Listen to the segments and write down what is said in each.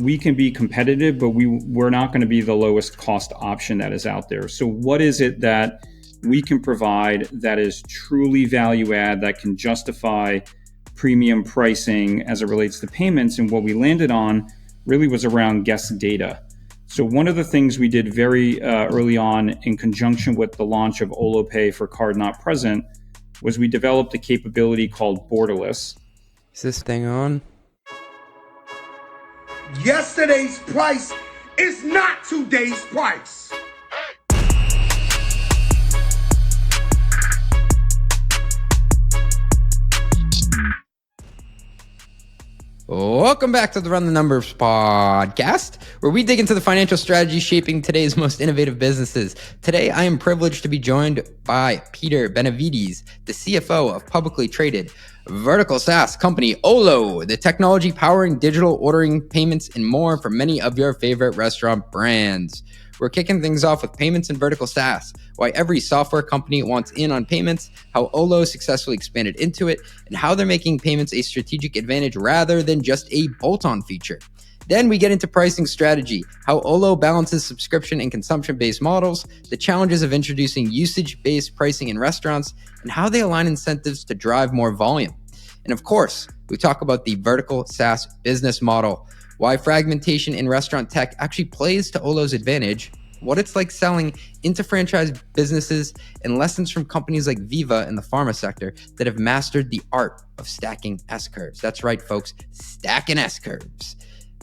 we can be competitive, but we're not going to be the lowest cost option that is out there. So what is it that we can provide that is truly value add, that can justify premium pricing as it relates to payments? And what we landed on really was around guest data. So one of the things we did very early on in conjunction with the launch of Olo Pay for card not present was we developed a capability called Borderless. Is this thing on? Yesterday's price is not today's price. Welcome back to the Run the Numbers podcast, where we dig into the financial strategy shaping today's most innovative businesses. Today, I am privileged to be joined by Peter Benevides, the CFO of publicly traded vertical SaaS company Olo, the technology powering digital ordering, payments, and more for many of your favorite restaurant brands. We're kicking things off with payments and vertical SaaS, why every software company wants in on payments, how Olo successfully expanded into it, and how they're making payments a strategic advantage rather than just a bolt-on feature. Then we get into pricing strategy, how Olo balances subscription and consumption-based models, the challenges of introducing usage-based pricing in restaurants, and how they align incentives to drive more volume. And of course, we talk about the vertical SaaS business model, why fragmentation in restaurant tech actually plays to Olo's advantage, what it's like selling into franchise businesses, and lessons from companies like Veeva in the pharma sector that have mastered the art of stacking S-curves. That's right, folks, stacking S-curves.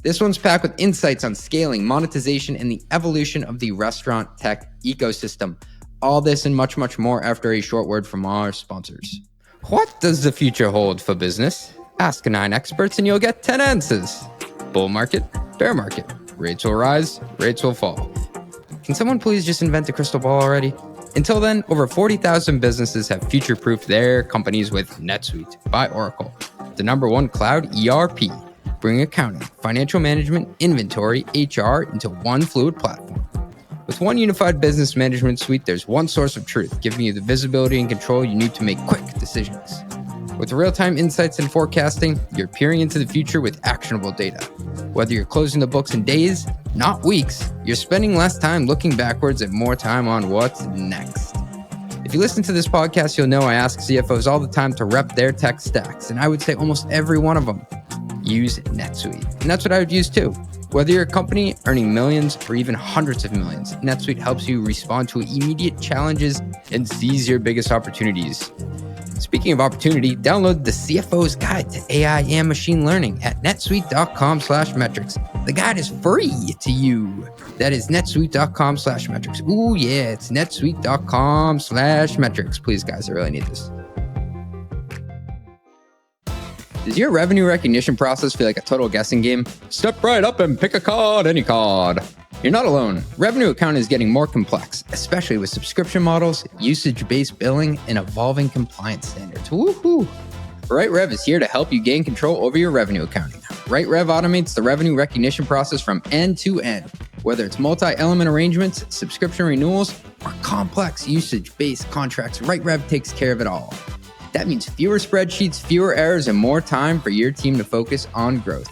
This one's packed with insights on scaling, monetization, and the evolution of the restaurant tech ecosystem. All this and much, much more after a short word from our sponsors. What does the future hold for business? Ask 9 experts and you'll get 10 answers. Bull market, bear market, rates will rise, rates will fall. Can someone please just invent a crystal ball already? Until then, over 40,000 businesses have future-proofed their companies with NetSuite by Oracle, the #1 cloud ERP, bringing accounting, financial management, inventory, HR into one fluid platform. With one unified business management suite, there's one source of truth, giving you the visibility and control you need to make quick decisions. With real-time insights and forecasting, you're peering into the future with actionable data. Whether you're closing the books in days, not weeks, you're spending less time looking backwards and more time on what's next. If you listen to this podcast, you'll know I ask CFOs all the time to rep their tech stacks, and I would say almost every one of them use NetSuite. And that's what I would use too. Whether you're a company earning millions or even hundreds of millions, NetSuite helps you respond to immediate challenges and seize your biggest opportunities. Speaking of opportunity, download the CFO's Guide to AI and Machine Learning at netsuite.com/metrics. The guide is free to you. That is netsuite.com/metrics. Ooh, yeah, it's netsuite.com/metrics. Please, guys, I really need this. Does your revenue recognition process feel like a total guessing game? Step right up and pick a card, any card. You're not alone. Revenue accounting is getting more complex, especially with subscription models, usage-based billing, and evolving compliance standards. Woohoo! RightRev is here to help you gain control over your revenue accounting. RightRev automates the revenue recognition process from end to end. Whether it's multi-element arrangements, subscription renewals, or complex usage-based contracts, RightRev takes care of it all. That means fewer spreadsheets, fewer errors, and more time for your team to focus on growth.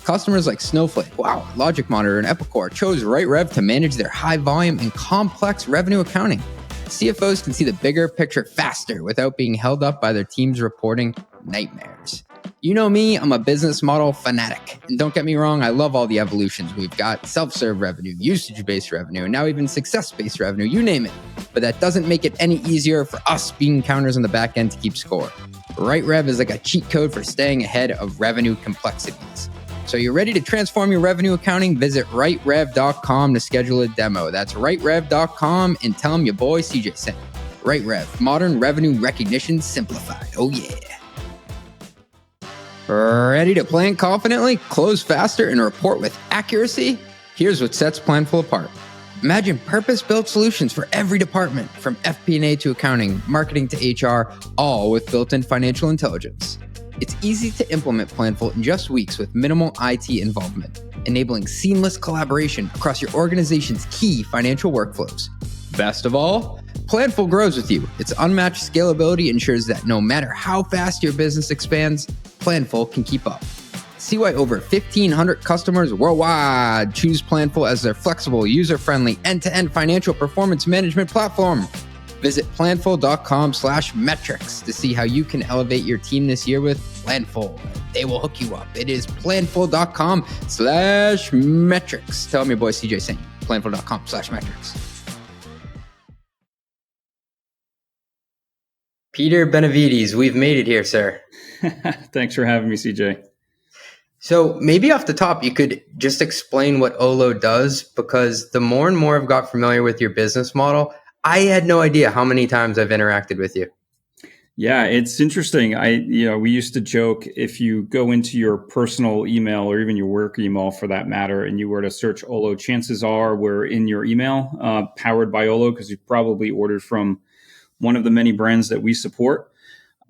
Customers like Snowflake, Logic Monitor, and Epicor chose RightRev to manage their high volume and complex revenue accounting. CFOs can see the bigger picture faster without being held up by their team's reporting nightmares. You know me, I'm a business model fanatic. And don't get me wrong, I love all the evolutions. We've got self-serve revenue, usage-based revenue, and now even success-based revenue, you name it. But that doesn't make it any easier for us bean counters on the back end to keep score. RightRev is like a cheat code for staying ahead of revenue complexities. So you're ready to transform your revenue accounting? Visit RightRev.com to schedule a demo. That's RightRev.com and tell them your boy CJ sent. RightRev, modern revenue recognition simplified. Oh yeah. Ready to plan confidently, close faster, and report with accuracy? Here's what sets Planful apart. Imagine purpose-built solutions for every department, from FP&A to accounting, marketing to HR, all with built-in financial intelligence. It's easy to implement Planful in just weeks with minimal IT involvement, enabling seamless collaboration across your organization's key financial workflows. Best of all, Planful grows with you. Its unmatched scalability ensures that no matter how fast your business expands, Planful can keep up. See why over 1,500 customers worldwide choose Planful as their flexible, user-friendly, end-to-end financial performance management platform. Visit planful.com/metrics to see how you can elevate your team this year with Planful. They will hook you up. It is planful.com/metrics. Tell them your boy CJ sent you. Planful.com/metrics. Peter Benevides, we've made it here, sir. Thanks for having me, CJ. So maybe off the top, you could just explain what Olo does, because the more and more I've got familiar with your business model, I had no idea how many times I've interacted with you. Yeah, it's interesting. We used to joke, if you go into your personal email or even your work email for that matter, and you were to search Olo, chances are we're in your email, powered by Olo, because you've probably ordered from one of the many brands that we support.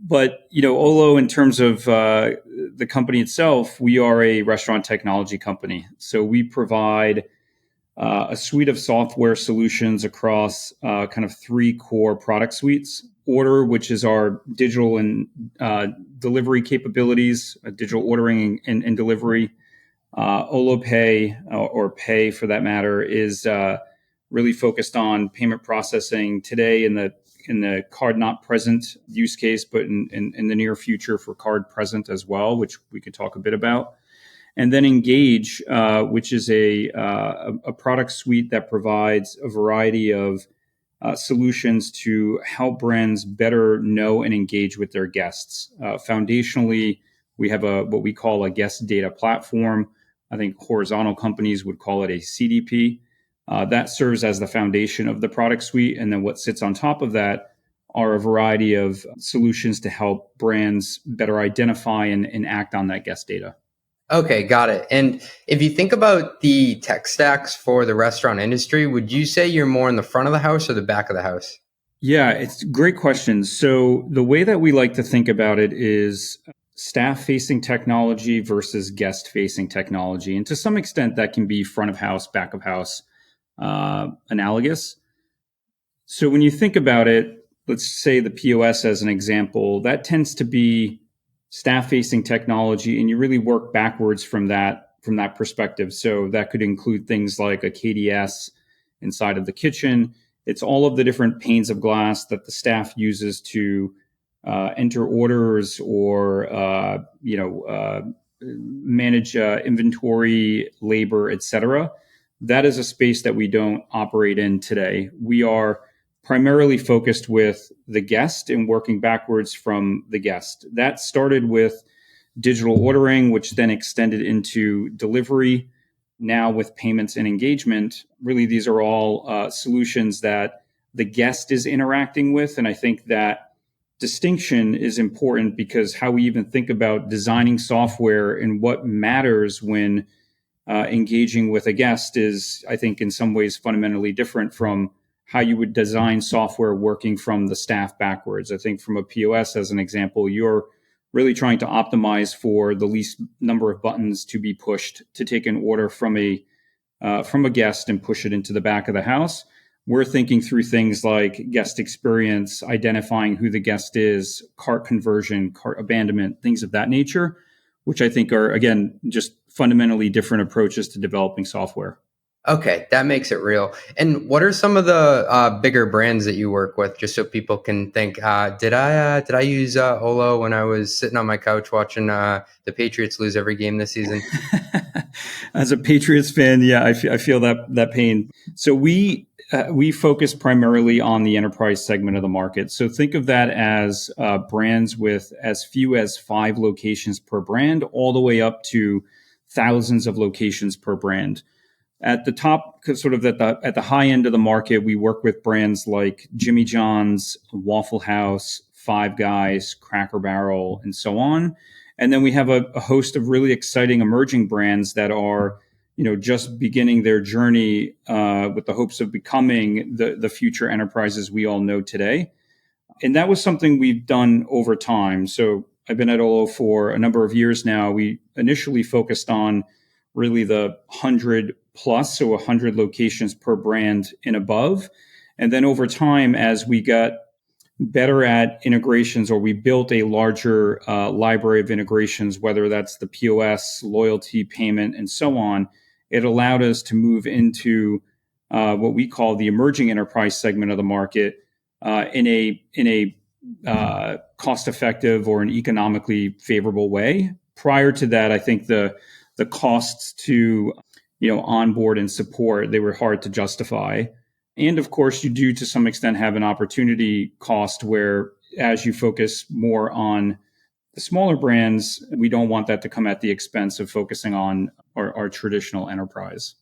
But, Olo, in terms of the company itself, we are a restaurant technology company. So we provide a suite of software solutions across kind of three core product suites. Order, which is our digital and delivery capabilities, digital ordering and delivery. Olo Pay, or Pay for that matter, is really focused on payment processing today in the card not present use case, but in the near future for card present as well, which we could talk a bit about. And then Engage, which is a product suite that provides a variety of solutions to help brands better know and engage with their guests. Foundationally, we have what we call a guest data platform. I think horizontal companies would call it a CDP. That serves as the foundation of the product suite. And then what sits on top of that are a variety of solutions to help brands better identify and act on that guest data. Okay, got it. And if you think about the tech stacks for the restaurant industry, would you say you're more in the front of the house or the back of the house? Yeah, it's a great question. So the way that we like to think about it is staff-facing technology versus guest-facing technology. And to some extent, that can be front of house, back of house analogous. So when you think about it, let's say the POS as an example, that tends to be staff-facing technology, and you really work backwards from that perspective. So that could include things like a KDS inside of the kitchen. It's all of the different panes of glass that the staff uses to enter orders or manage inventory, labor, etc. That is a space that we don't operate in today. We are primarily focused with the guest and working backwards from the guest. That started with digital ordering, which then extended into delivery. Now with payments and engagement, really these are all solutions that the guest is interacting with. And I think that distinction is important, because how we even think about designing software and what matters when engaging with a guest is, I think, in some ways fundamentally different from how you would design software working from the staff backwards. I think from a POS as an example, you're really trying to optimize for the least number of buttons to be pushed to take an order from a guest and push it into the back of the house. We're thinking through things like guest experience, identifying who the guest is, cart conversion, cart abandonment, things of that nature, which I think are, again, just fundamentally different approaches to developing software. Okay, that makes it real. And what are some of the bigger brands that you work with, just so people can think, did I use Olo when I was sitting on my couch watching the Patriots lose every game this season? As a Patriots fan, yeah, I feel that pain. So we focus primarily on the enterprise segment of the market. So think of that as brands with as few as 5 locations per brand, all the way up to thousands of locations per brand. At the top, sort of at the high end of the market, we work with brands like Jimmy John's, Waffle House, Five Guys, Cracker Barrel, and so on. And then we have a host of really exciting emerging brands that are, just beginning their journey with the hopes of becoming the future enterprises we all know today. And that was something we've done over time. So I've been at Olo for a number of years now. We initially focused on really the 100 plus, so 100 locations per brand and above. And then over time, as we got better at integrations, or we built a larger library of integrations, whether that's the POS, loyalty, payment, and so on. It allowed us to move into what we call the emerging enterprise segment of the market in a cost-effective or an economically favorable way. Prior to that, I think the costs to onboard and support, they were hard to justify. And of course, you do to some extent have an opportunity cost where, as you focus more on the smaller brands, we don't want that to come at the expense of focusing on our traditional enterprise.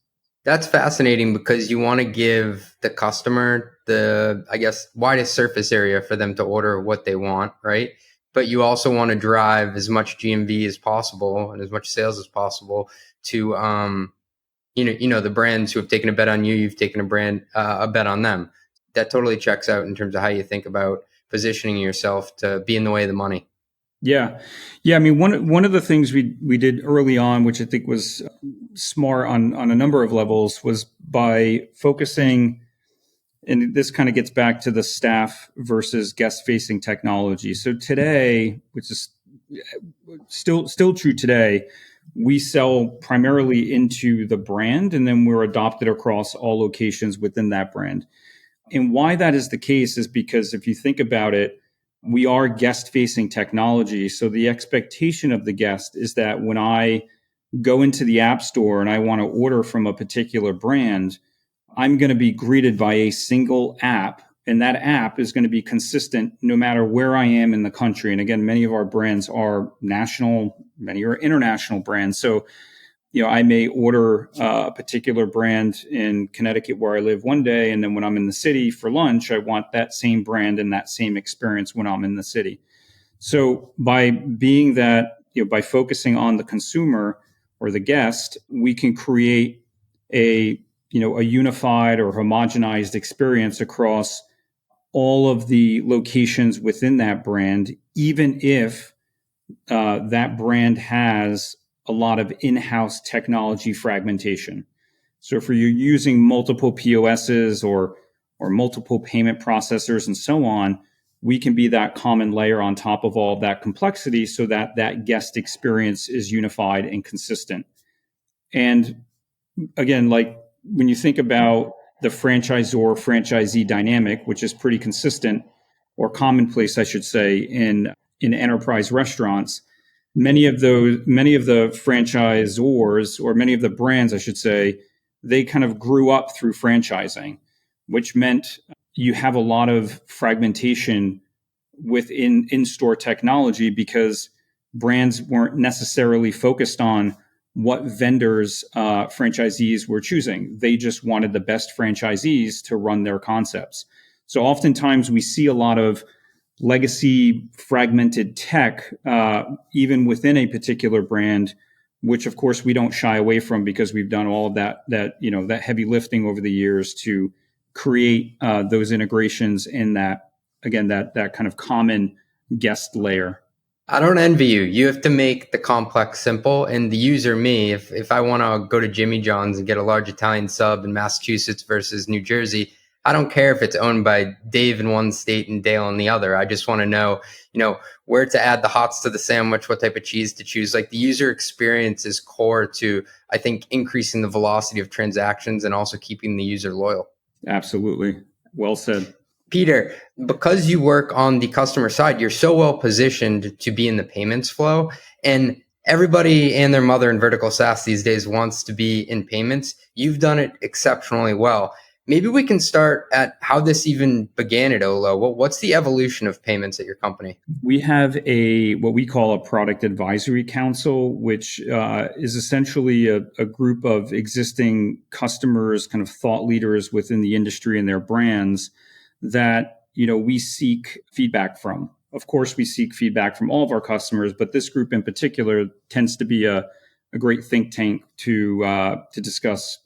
That's fascinating because you want to give the customer the, I guess, widest surface area for them to order what they want, right? But you also want to drive as much GMV as possible and as much sales as possible to the brands who have taken a bet on you, you've taken a bet on them. That totally checks out in terms of how you think about positioning yourself to be in the way of the money. Yeah. I mean, one of the things we did early on, which I think was smart on a number of levels, was by focusing, and this kind of gets back to the staff versus guest-facing technology. So today, which is still true today, we sell primarily into the brand, and then we're adopted across all locations within that brand. And why that is the case is because if you think about it, we are guest-facing technology. So the expectation of the guest is that when I go into the App Store and I want to order from a particular brand, I'm going to be greeted by a single app, and that app is going to be consistent no matter where I am in the country. And again, many of our brands are national, many are international brands. So, I may order a particular brand in Connecticut where I live one day, and then when I'm in the city for lunch, I want that same brand and that same experience when I'm in the city. So by being that, by focusing on the consumer or the guest, we can create a unified or homogenized experience across all of the locations within that brand, even if that brand has a lot of in-house technology fragmentation. So if you're using multiple POSs or multiple payment processors and so on, we can be that common layer on top of all of that complexity so that that guest experience is unified and consistent. And again, like when you think about the franchisor-franchisee dynamic, which is pretty consistent or commonplace, I should say, in enterprise restaurants, many of the franchisors, or many of the brands, I should say, they kind of grew up through franchising, which meant you have a lot of fragmentation within in-store technology because brands weren't necessarily focused on what vendors franchisees were choosing. They just wanted the best franchisees to run their concepts. So oftentimes we see a lot of legacy fragmented tech, even within a particular brand, which of course we don't shy away from because we've done all of that heavy lifting over the years to create those integrations in that kind of common guest layer. I don't envy you. You have to make the complex simple, and the user, me, if I want to go to Jimmy John's and get a large Italian sub in Massachusetts versus New Jersey, I don't care if it's owned by Dave in one state and Dale in the other. I just want to know, where to add the hots to the sandwich, what type of cheese to choose. Like the user experience is core to, I think, increasing the velocity of transactions and also keeping the user loyal. Absolutely. Well said. Peter, because you work on the customer side, you're so well positioned to be in the payments flow. And everybody and their mother in vertical SaaS these days wants to be in payments. You've done it exceptionally well. Maybe we can start at how this even began at Olo. What's the evolution of payments at your company? We have what we call a product advisory council, which is essentially a group of existing customers, kind of thought leaders within the industry and their brands that we seek feedback from. Of course, we seek feedback from all of our customers, but this group in particular tends to be a great think tank to discuss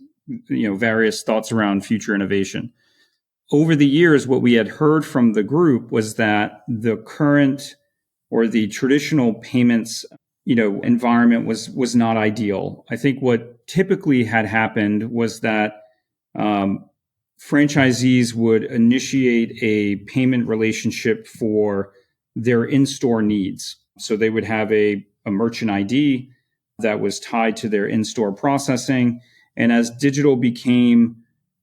various thoughts around future innovation. Over the years, what we had heard from the group was that the current or the traditional payments environment was not ideal. I think what typically had happened was that franchisees would initiate a payment relationship for their in-store needs. So they would have a merchant ID that was tied to their in-store processing. And as digital became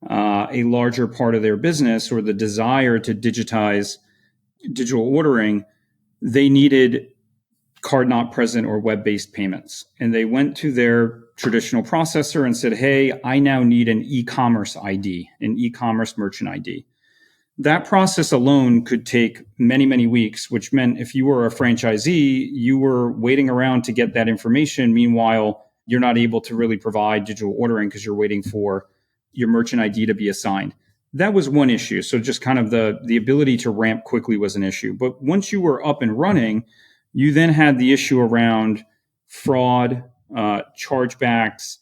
a larger part of their business, or the desire to digitize digital ordering, they needed card not present or web-based payments. And they went to their traditional processor and said, hey, I now need an e-commerce ID, an e-commerce merchant ID. That process alone could take many, many weeks, which meant if you were a franchisee, you were waiting around to get that information. Meanwhile, you're not able to really provide digital ordering because you're waiting for your merchant ID to be assigned. That was one issue. So just kind of the ability to ramp quickly was an issue. But once you were up and running, you then had the issue around fraud, chargebacks,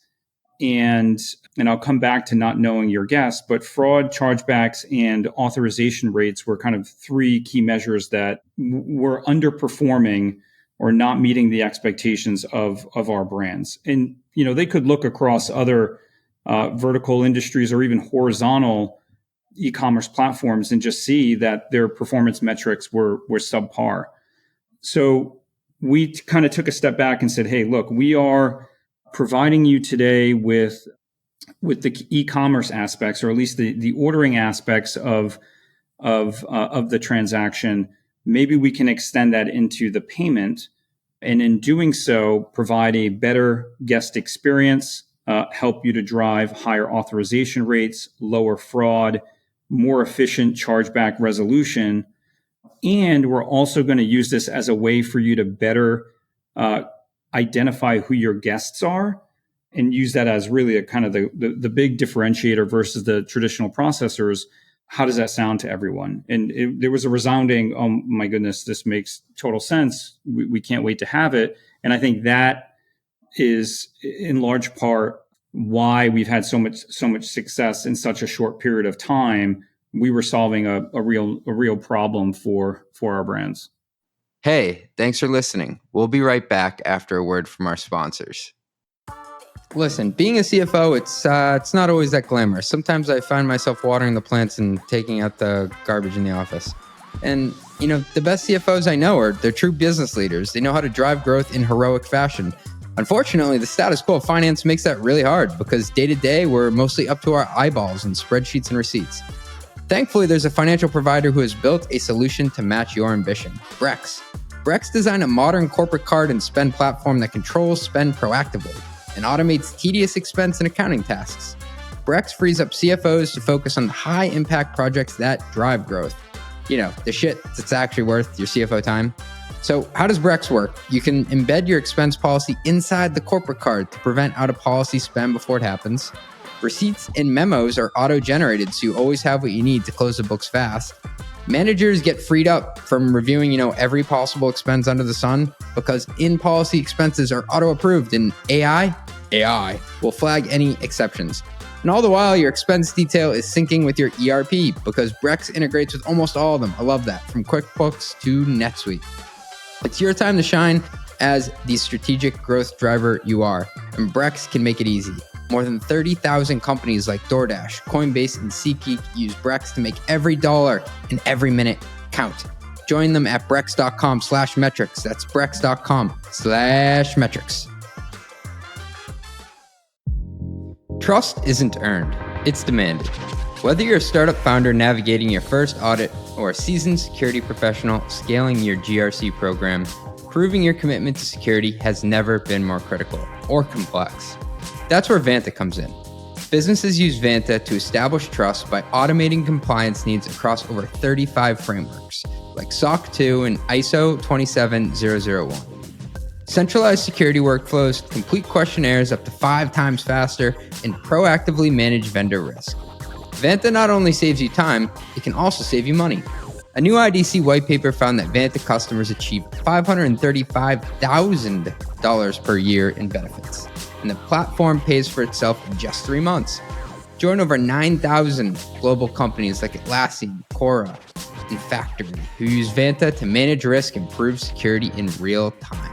and I'll come back to not knowing your guests, but fraud, chargebacks, and authorization rates were kind of three key measures that were underperforming or not meeting the expectations of our brands. And, they could look across other vertical industries or even horizontal e-commerce platforms and just see that their performance metrics were subpar. So we kind of took a step back and said, hey, look, we are providing you today with the e-commerce aspects, or at least the ordering aspects of the transaction. Maybe we can extend that into the payment, and in doing so, provide a better guest experience, help you to drive higher authorization rates, lower fraud, more efficient chargeback resolution. And we're also going to use this as a way for you to better identify who your guests are, and use that as really a kind of the big differentiator versus the traditional processors. How does that sound to everyone? And there was a resounding, oh my goodness, this makes total sense. We can't wait to have it. And I think that is in large part why we've had so much success in such a short period of time. We were solving a real problem for our brands. Hey, thanks for listening. We'll be right back after a word from our sponsors. Listen, being a CFO, it's not always that glamorous. Sometimes I find myself watering the plants and taking out the garbage in the office. And, the best CFOs I know they're true business leaders. They know how to drive growth in heroic fashion. Unfortunately, the status quo of finance makes that really hard because day to day, we're mostly up to our eyeballs in spreadsheets and receipts. Thankfully, there's a financial provider who has built a solution to match your ambition, Brex. Brex designed a modern corporate card and spend platform that controls spend proactively and automates tedious expense and accounting tasks. Brex frees up CFOs to focus on high-impact projects that drive growth. The shit that's actually worth your CFO time. So how does Brex work? You can embed your expense policy inside the corporate card to prevent out-of-policy spend before it happens. Receipts and memos are auto-generated, so you always have what you need to close the books fast. Managers get freed up from reviewing, every possible expense under the sun because in-policy expenses are auto-approved, and AI will flag any exceptions. And all the while, your expense detail is syncing with your ERP because Brex integrates with almost all of them. I love that, from QuickBooks to NetSuite. It's your time to shine as the strategic growth driver you are, and Brex can make it easy. More than 30,000 companies like DoorDash, Coinbase, and SeatGeek use Brex to make every dollar and every minute count. Join them at brex.com/metrics. That's brex.com/metrics. Trust isn't earned, it's demanded. Whether you're a startup founder navigating your first audit or a seasoned security professional scaling your GRC program, proving your commitment to security has never been more critical or complex. That's where Vanta comes in. Businesses use Vanta to establish trust by automating compliance needs across over 35 frameworks, like SOC 2 and ISO 27001. Centralized security workflows, complete questionnaires up to 5 times faster, and proactively manage vendor risk. Vanta not only saves you time, it can also save you money. A new IDC white paper found that Vanta customers achieve $535,000 per year in benefits, and the platform pays for itself in just 3 months. Join over 9,000 global companies like Atlassian, Cora, and Factory, who use Vanta to manage risk and improve security in real time.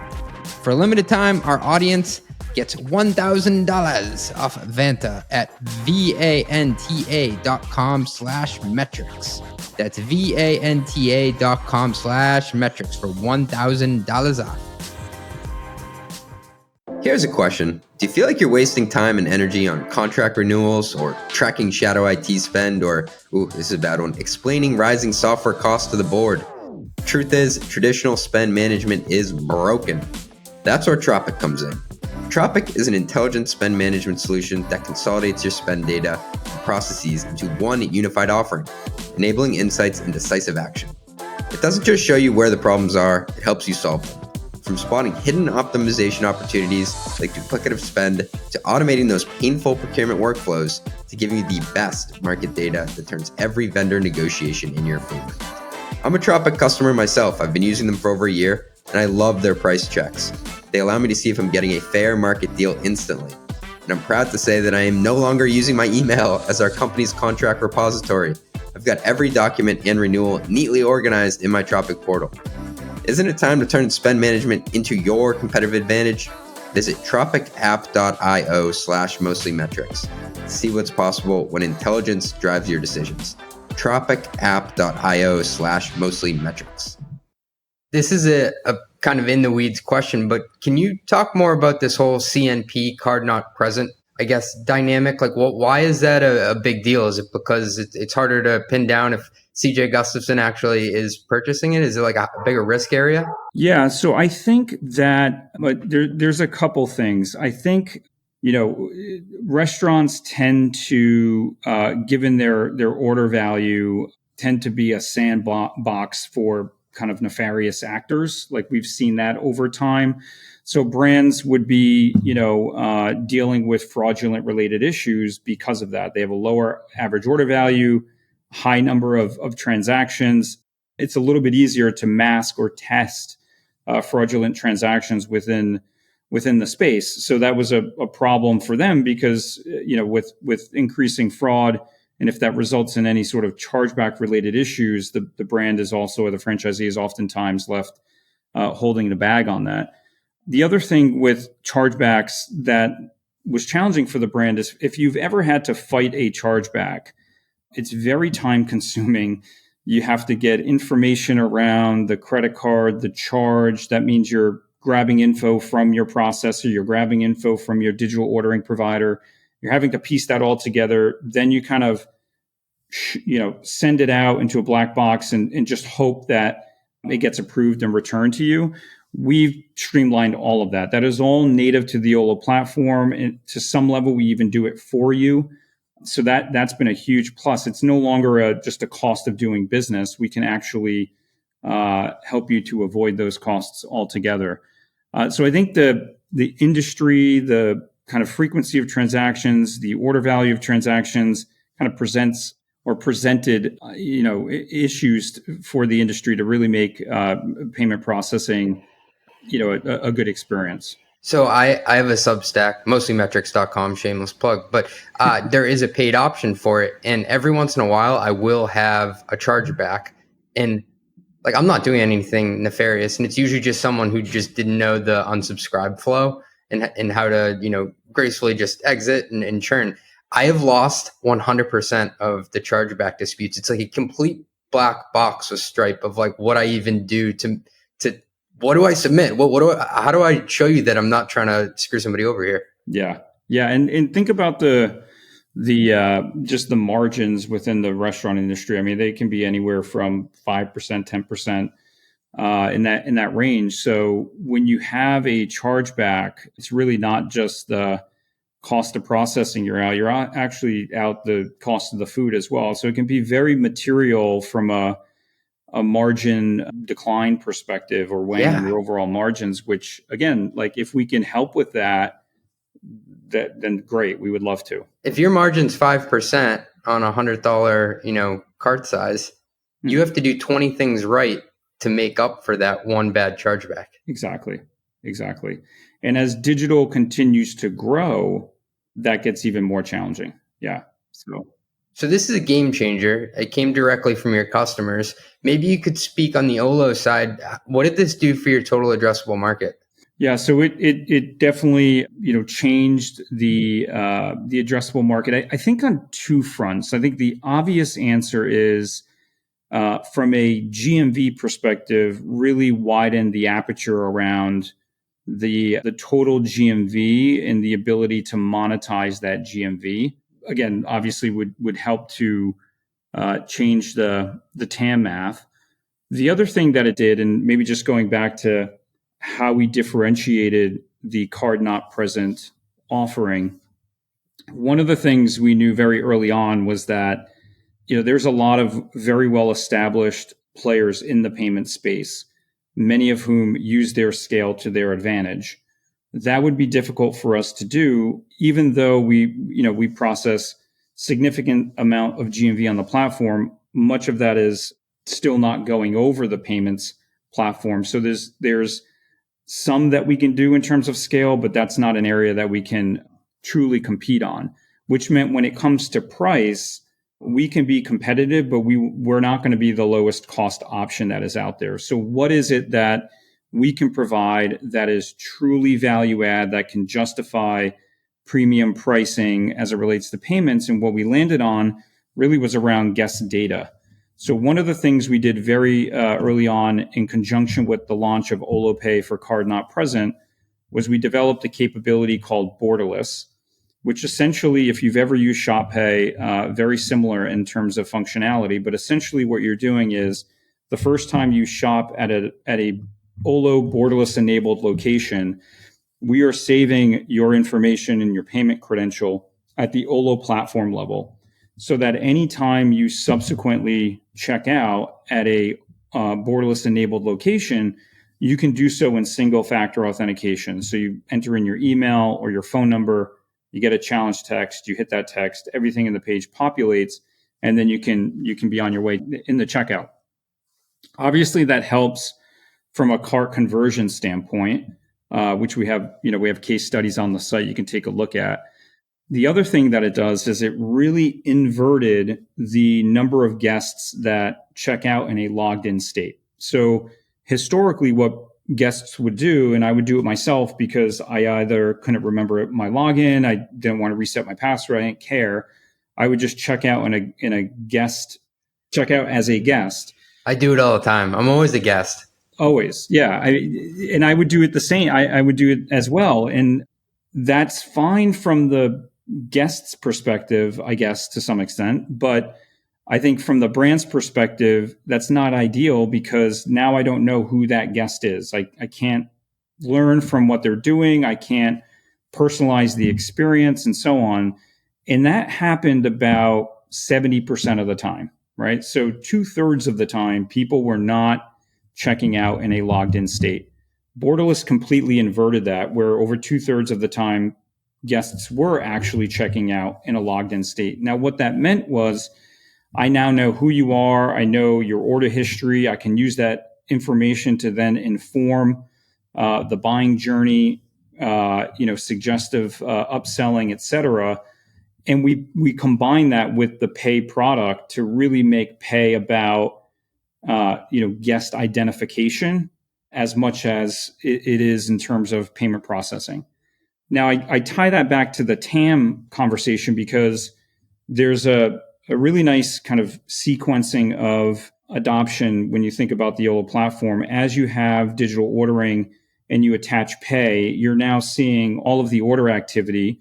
For a limited time, our audience gets $1,000 off Vanta at vanta.com/metrics. That's vanta.com/metrics for $1,000 off. Here's a question. Do you feel like you're wasting time and energy on contract renewals or tracking shadow IT spend or, this is a bad one, explaining rising software costs to the board? Truth is, traditional spend management is broken. That's where Tropic comes in. Tropic is an intelligent spend management solution that consolidates your spend data and processes into one unified offering, enabling insights and decisive action. It doesn't just show you where the problems are, it helps you solve them. From spotting hidden optimization opportunities like duplicative spend to automating those painful procurement workflows to giving you the best market data that turns every vendor negotiation in your favor. I'm a Tropic customer myself. I've been using them for over a year and I love their price checks. They allow me to see if I'm getting a fair market deal instantly. And I'm proud to say that I am no longer using my email as our company's contract repository. I've got every document and renewal neatly organized in my Tropic portal. Isn't it time to turn spend management into your competitive advantage? Visit tropicapp.io/mostlymetrics to see what's possible when intelligence drives your decisions. tropicapp.io/mostlymetrics. This is a kind of in the weeds question, but can you talk more about this whole CNP card not present, I guess, dynamic? Like, why is that a big deal? Is it because it's harder to pin down if CJ Gustafson actually is purchasing it? Is it like a bigger risk area? Yeah, so I think that there's a couple things. I think, restaurants tend to, given their order value, tend to be a sandbox for kind of nefarious actors. Like we've seen that over time. So brands would be, dealing with fraudulent related issues because of that. They have a lower average order value, high number of transactions. It's a little bit easier to mask or test fraudulent transactions within the space. So that was a problem for them because, with increasing fraud, and if that results in any sort of chargeback related issues, the brand is also, or the franchisee is oftentimes left holding the bag on that. The other thing with chargebacks that was challenging for the brand is if you've ever had to fight a chargeback, it's very time consuming. You have to get information around the credit card, the charge. That means you're grabbing info from your processor, you're grabbing info from your digital ordering provider. You're having to piece that all together. Then you kind of, send it out into a black box and just hope that it gets approved and returned to you. We've streamlined all of that. That is all native to the Olo platform. And to some level, we even do it for you. So that's been a huge plus. It's no longer just a cost of doing business. We can actually help you to avoid those costs altogether. So I think the industry, the kind of frequency of transactions, the order value of transactions kind of presented issues for the industry to really make payment processing, a good experience. So I have a Substack, mostlymetrics.com, shameless plug, but there is a paid option for it. And every once in a while, I will have a chargeback. And like, I'm not doing anything nefarious. And it's usually just someone who just didn't know the unsubscribe flow and how to, gracefully just exit and churn. I have lost 100% of the chargeback disputes. It's like a complete black box with Stripe of like what I even do to what do I submit? How do I show you that I'm not trying to screw somebody over here? Yeah. And think about the just the margins within the restaurant industry. I mean, they can be anywhere from 5%, 10%, in that range. So when you have a chargeback, it's really not just the cost of processing you're actually out the cost of the food as well. So it can be very material from a margin decline perspective or weighing on your overall margins, which again, like if we can help with that, then great. We would love to. If your margin's 5% on $100, cart size, you have to do 20 things right to make up for that one bad chargeback. Exactly. And as digital continues to grow, that gets even more challenging. Yeah. So this is a game changer. It came directly from your customers. Maybe you could speak on the Olo side. What did this do for your total addressable market? Yeah, so it definitely changed the addressable market. I think on two fronts. I think the obvious answer is from a GMV perspective, really widened the aperture around the total GMV and the ability to monetize that GMV. Again, obviously would help to change the TAM math. The other thing that it did, and maybe just going back to how we differentiated the card not present offering, one of the things we knew very early on was that there's a lot of very well established players in the payment space, many of whom use their scale to their advantage. That would be difficult for us to do, even though we process significant amount of GMV on the platform. Much of that is still not going over the payments platform. So there's some that we can do in terms of scale, but that's not an area that we can truly compete on, which meant when it comes to price, we can be competitive, but we're not going to be the lowest cost option that is out there. So what is it that we can provide that is truly value add, that can justify premium pricing as it relates to payments? And what we landed on really was around guest data. So one of the things we did very early on in conjunction with the launch of Olo Pay for card not present was we developed a capability called Borderless, which essentially, if you've ever used Shop Pay, very similar in terms of functionality. But essentially what you're doing is the first time you shop at a Olo Borderless enabled location, we are saving your information and your payment credential at the Olo platform level, so that anytime you subsequently check out at a Borderless enabled location, you can do so in single factor authentication. So you enter in your email or your phone number, you get a challenge text, you hit that text, everything in the page populates, and then you can be on your way in the checkout. Obviously, that helps from a cart conversion standpoint, which we have case studies on the site you can take a look at. The other thing that it does is it really inverted the number of guests that check out in a logged in state. So historically, what guests would do, and I would do it myself because I either couldn't remember my login, I didn't want to reset my password, I didn't care. I would just check out in a guest, check out as a guest. I do it all the time. I'm always a guest. Always. Yeah. And I would do it the same. I would do it as well. And that's fine from the guest's perspective, I guess, to some extent. But I think from the brand's perspective, that's not ideal because now I don't know who that guest is. I can't learn from what they're doing. I can't personalize the experience and so on. And that happened about 70% of the time, right? So 2/3 of the time, people were not checking out in a logged in state. Borderless completely inverted that, where over 2/3 of the time, guests were actually checking out in a logged in state. Now, what that meant was I now know who you are. I know your order history. I can use that information to then inform the buying journey, suggestive upselling, et cetera. And we combine that with the pay product to really make pay about guest identification as much as it is in terms of payment processing. Now, I tie that back to the TAM conversation because there's a really nice kind of sequencing of adoption when you think about the Olo platform. As you have digital ordering and you attach pay, you're now seeing all of the order activity,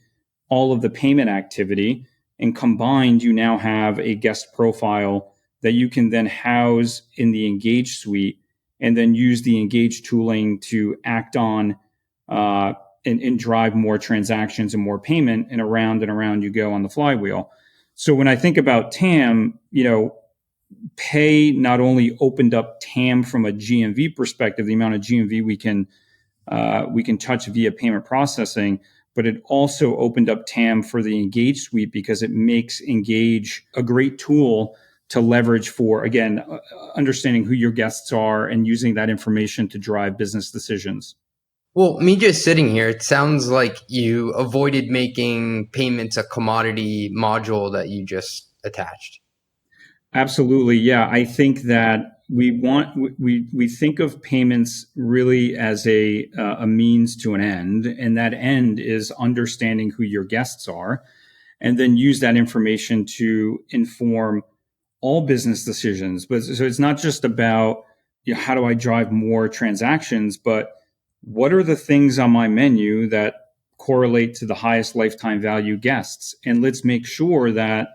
all of the payment activity, and combined, you now have a guest profile that you can then house in the Engage suite and then use the Engage tooling to act on and drive more transactions and more payment, and around you go on the flywheel. So when I think about TAM, pay not only opened up TAM from a GMV perspective, the amount of GMV we can touch via payment processing, but it also opened up TAM for the Engage suite because it makes Engage a great tool to leverage for, again, understanding who your guests are and using that information to drive business decisions. Well, me just sitting here, it sounds like you avoided making payments a commodity module that you just attached. Absolutely. Yeah. I think that we think of payments really as a means to an end, and that end is understanding who your guests are, and then use that information to inform all business decisions. But so it's not just about, how do I drive more transactions, but what are the things on my menu that correlate to the highest lifetime value guests? And let's make sure that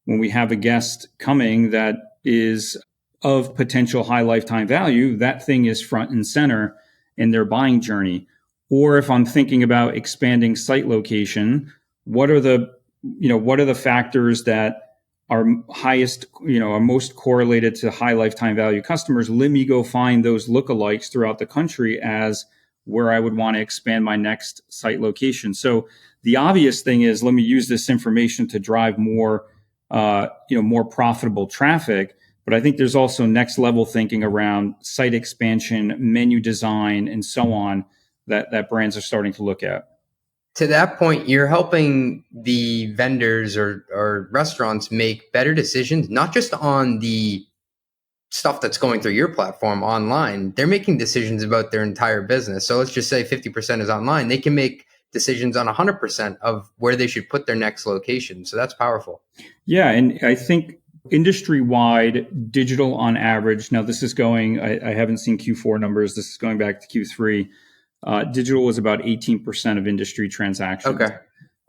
when we have a guest coming that is of potential high lifetime value, that thing is front and center in their buying journey. Or if I'm thinking about expanding site location, what are the factors that are highest, are most correlated to high lifetime value customers? Let me go find those lookalikes throughout the country as where I would want to expand my next site location. So the obvious thing is, let me use this information to drive more profitable traffic. But I think there's also next level thinking around site expansion, menu design, and so on that brands are starting to look at. To that point, you're helping the vendors or restaurants make better decisions, not just on the stuff that's going through your platform online. They're making decisions about their entire business. So let's just say 50% is online. They can make decisions on 100% of where they should put their next location. So that's powerful. Yeah. And I think industry-wide, digital on average, now this is going, I haven't seen Q4 numbers. This is going back to Q3. Digital was about 18% of industry transactions. Okay.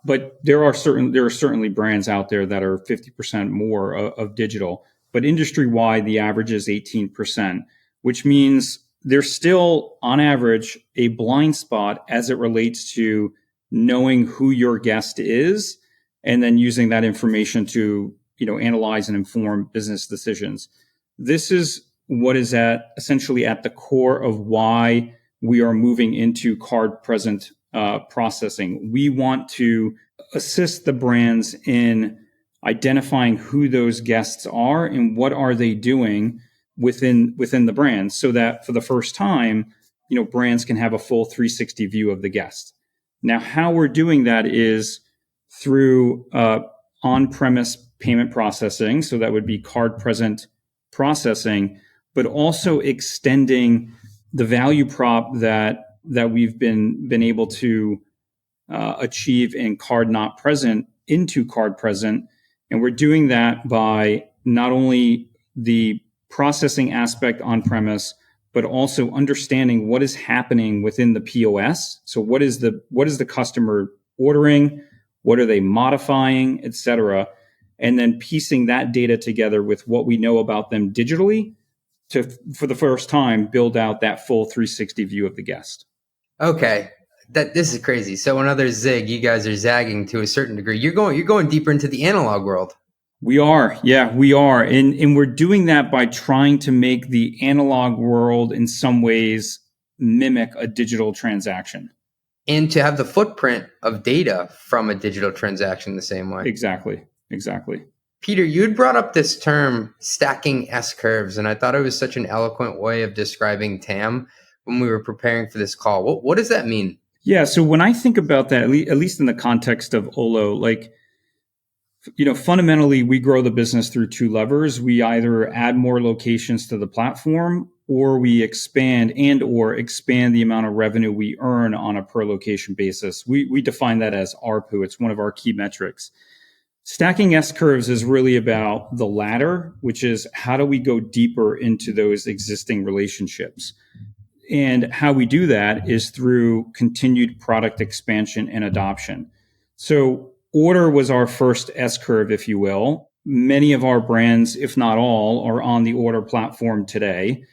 But there are certainly brands out there that are 50% more of digital. But industry-wide, the average is 18%, which means there's still, on average, a blind spot as it relates to knowing who your guest is and then using that information to, analyze and inform business decisions. This is what is essentially at the core of why we are moving into card present processing. We want to assist the brands in identifying who those guests are and what are they doing within the brand, so that for the first time, brands can have a full 360 view of the guest. Now, how we're doing that is through on-premise payment processing. So that would be card present processing, but also extending the value prop that we've been able to achieve in card not present into card present. And we're doing that by not only the processing aspect on premise, but also understanding what is happening within the POS. So what is the customer ordering? What are they modifying, et cetera? And then piecing that data together with what we know about them digitally to, for the first time, build out that full 360 view of the guest. Okay. This is crazy. So when others zig, you guys are zagging to a certain degree. You're going deeper into the analog world. We are. Yeah, we are. And we're doing that by trying to make the analog world in some ways mimic a digital transaction. And to have the footprint of data from a digital transaction the same way. Exactly. Peter, you had brought up this term, stacking S-curves, and I thought it was such an eloquent way of describing TAM when we were preparing for this call. What does that mean? Yeah, so when I think about that, at least in the context of Olo, fundamentally, we grow the business through two levers. We either add more locations to the platform, or we expand the amount of revenue we earn on a per location basis. We define that as ARPU. It's one of our key metrics. Stacking S-curves is really about the latter, which is how do we go deeper into those existing relationships? And how we do that is through continued product expansion and adoption. So Order was our first S-curve, if you will. Many of our brands, if not all, are on the Order platform today.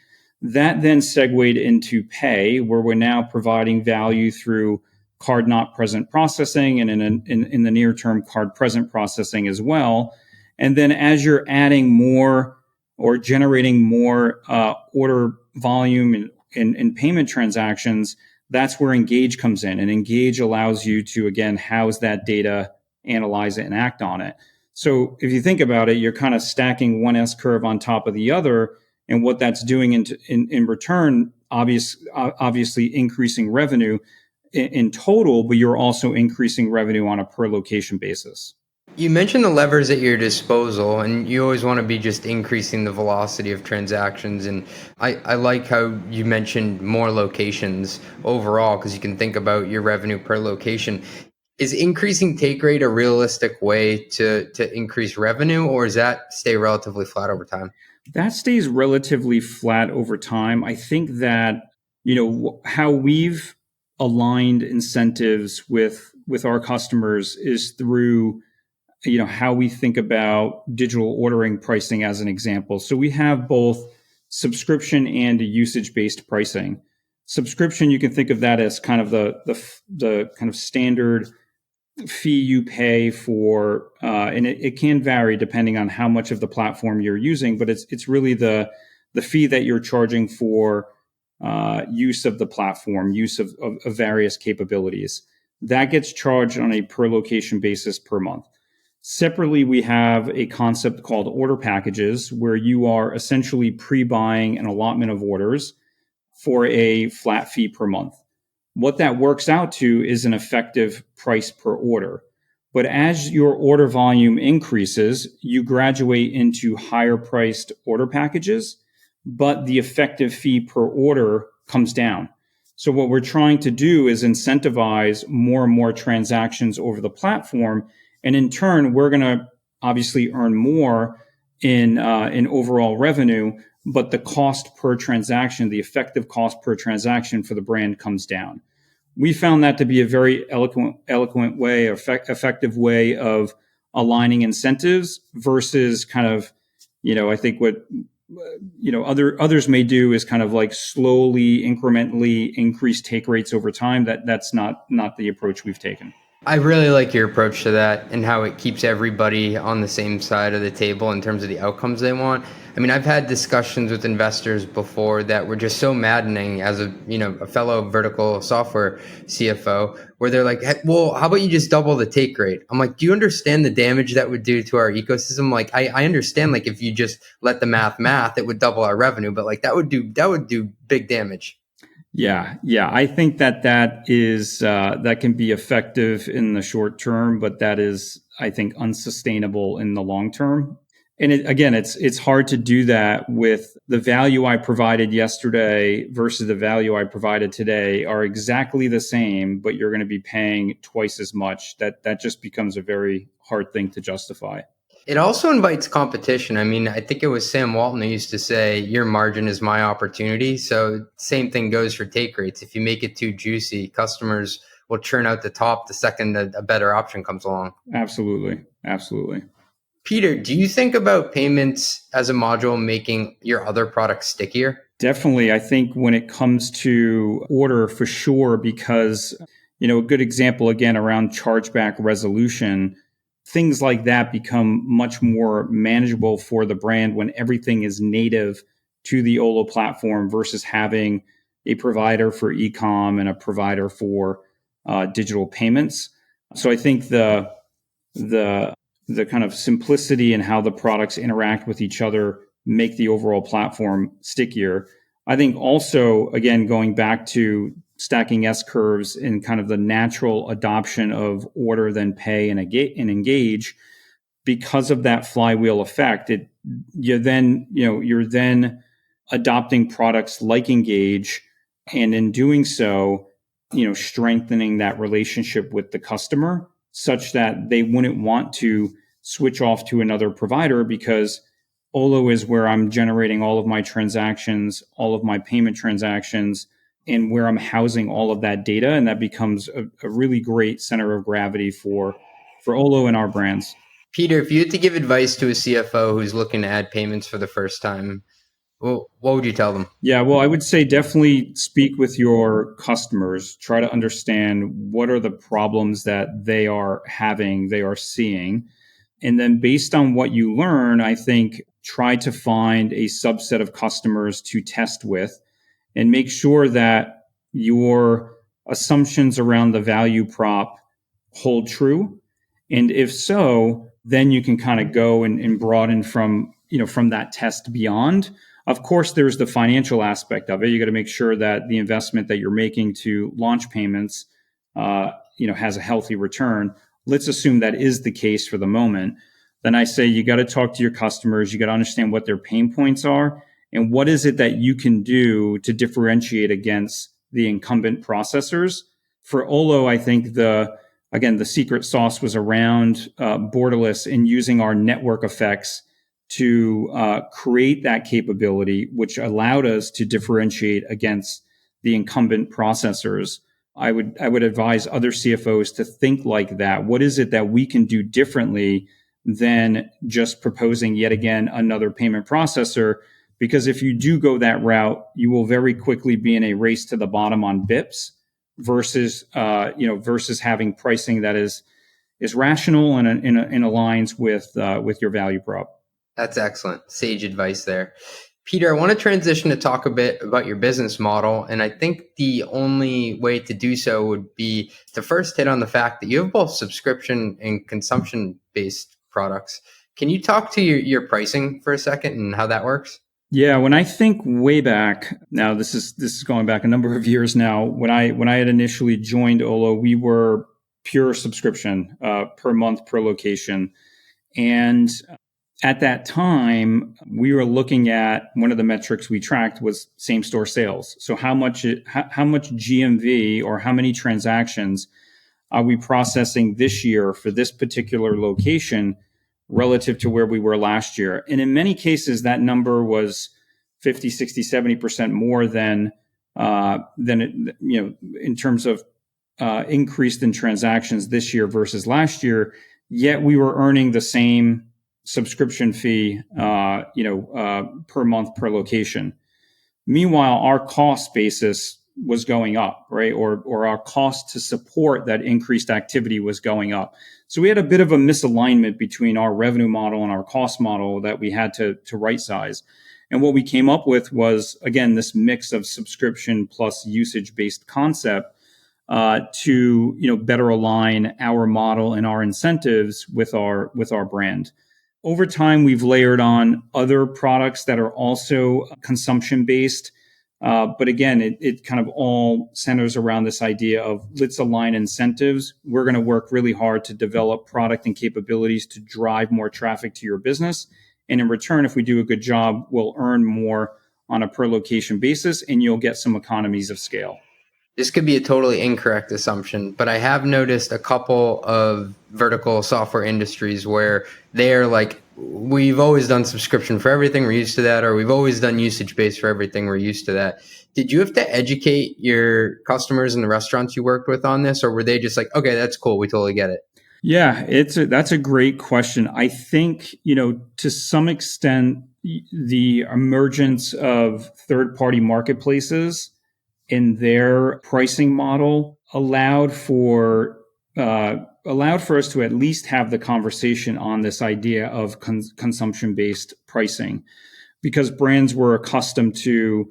That then segued into Pay, where we're now providing value through card not present processing and in the near term, card present processing as well. And then as you're adding more or generating more order volume and payment transactions, that's where Engage comes in. And Engage allows you to, again, house that data, analyze it, and act on it. So if you think about it, you're kind of stacking one S-curve on top of the other. And what that's doing in return, obviously increasing revenue in total, but you're also increasing revenue on a per location basis. You mentioned the levers at your disposal, and you always want to be just increasing the velocity of transactions. And I like how you mentioned more locations overall, because you can think about your revenue per location. Is increasing take rate a realistic way to increase revenue, or does that stay relatively flat over time? That stays relatively flat over time. I think that, how we've aligned incentives with our customers is through, how we think about digital ordering pricing as an example. So we have both subscription and usage-based pricing. Subscription, you can think of that as kind of the kind of standard fee you pay for, and it can vary depending on how much of the platform you're using, but it's really the fee that you're charging for use of the platform, use of various capabilities. That gets charged on a per location basis per month. Separately, we have a concept called order packages, where you are essentially pre-buying an allotment of orders for a flat fee per month. What that works out to is an effective price per order. But as your order volume increases, you graduate into higher priced order packages, but the effective fee per order comes down. So what we're trying to do is incentivize more and more transactions over the platform. And in turn, we're going to obviously earn more in overall revenue, but the cost per transaction, the effective cost per transaction for the brand comes down. We found that to be a very eloquent way, effective way of aligning incentives versus kind of, I think what, others may do is kind of like slowly, incrementally increase take rates over time. That's not the approach we've taken. I really like your approach to that and how it keeps everybody on the same side of the table in terms of the outcomes they want. I mean, I've had discussions with investors before that were just so maddening as a fellow vertical software CFO, where they're like, hey, well, how about you just double the take rate? I'm like, do you understand the damage that would do to our ecosystem? Like, I understand, like, if you just let the math, it would double our revenue, but like that would do big damage. Yeah. I think that is that can be effective in the short term, but that is, I think, unsustainable in the long term. And it's hard to do that with the value I provided yesterday versus the value I provided today are exactly the same, but you're going to be paying twice as much. That just becomes a very hard thing to justify. It also invites competition. I mean, I think it was Sam Walton who used to say, your margin is my opportunity. So same thing goes for take rates. If you make it too juicy, customers will churn out the top the second a better option comes along. Absolutely. Peter, do you think about payments as a module making your other products stickier? Definitely. I think when it comes to order, for sure, because, a good example, again, around chargeback resolution, things like that become much more manageable for the brand when everything is native to the Olo platform versus having a provider for e-com and a provider for digital payments. So I think the kind of simplicity in how the products interact with each other make the overall platform stickier. I think also, again, going back to stacking S curves and kind of the natural adoption of order, then pay and engage, because of that flywheel effect, you're then adopting products like Engage, and in doing so, strengthening that relationship with the customer such that they wouldn't want to switch off to another provider, because Olo is where I'm generating all of my transactions, all of my payment transactions, and where I'm housing all of that data. And that becomes a really great center of gravity for Olo and our brands. Peter, if you had to give advice to a CFO who's looking to add payments for the first time, well, what would you tell them? Yeah, well, I would say definitely speak with your customers. Try to understand what are the problems that they are having, they are seeing. And then based on what you learn, I think try to find a subset of customers to test with and make sure that your assumptions around the value prop hold true. And if so, then you can kind of go and broaden from that test beyond. Of course, there's the financial aspect of it. You got to make sure that the investment that you're making to launch payments, has a healthy return. let's assume that is the case for the moment. Then I say you got to talk to your customers. You got to understand what their pain points are and what is it that you can do to differentiate against the incumbent processors. For Olo, I think the secret sauce was around borderless and using our network effects to create that capability, which allowed us to differentiate against the incumbent processors. I would advise other CFOs to think like that. What is it that we can do differently than just proposing yet again another payment processor? Because if you do go that route, you will very quickly be in a race to the bottom on bips versus having pricing that is rational and aligns with your value prop. That's excellent. Sage advice there. Peter, I want to transition to talk a bit about your business model. And I think the only way to do so would be to first hit on the fact that you have both subscription and consumption-based products. Can you talk to your pricing for a second and how that works? Yeah, when I think way back, now this is going back a number of years now, when I had initially joined Olo, we were pure subscription per month per location. And at that time, we were looking at one of the metrics we tracked was same store sales. So how much GMV or how many transactions are we processing this year for this particular location relative to where we were last year? And in many cases, that number was 50, 60, 70% more than in terms of increased in transactions this year versus last year. Yet we were earning the same subscription fee, per month per location. Meanwhile, our cost basis was going up, right? Or our cost to support that increased activity was going up. So we had a bit of a misalignment between our revenue model and our cost model that we had to right size. And what we came up with was, again, this mix of subscription plus usage-based concept to better align our model and our incentives with our brand. Over time, we've layered on other products that are also consumption-based. But again, it kind of all centers around this idea of let's align incentives. We're going to work really hard to develop product and capabilities to drive more traffic to your business. And in return, if we do a good job, we'll earn more on a per location basis and you'll get some economies of scale. This could be a totally incorrect assumption, but I have noticed a couple of vertical software industries where they're like, we've always done subscription for everything, we're used to that, or we've always done usage-based for everything, we're used to that. Did you have to educate your customers in the restaurants you worked with on this, or were they just like, okay, that's cool, we totally get it? Yeah, that's a great question. I think, to some extent, the emergence of third-party marketplaces in their pricing model allowed for us to at least have the conversation on this idea of consumption-based pricing, because brands were accustomed to,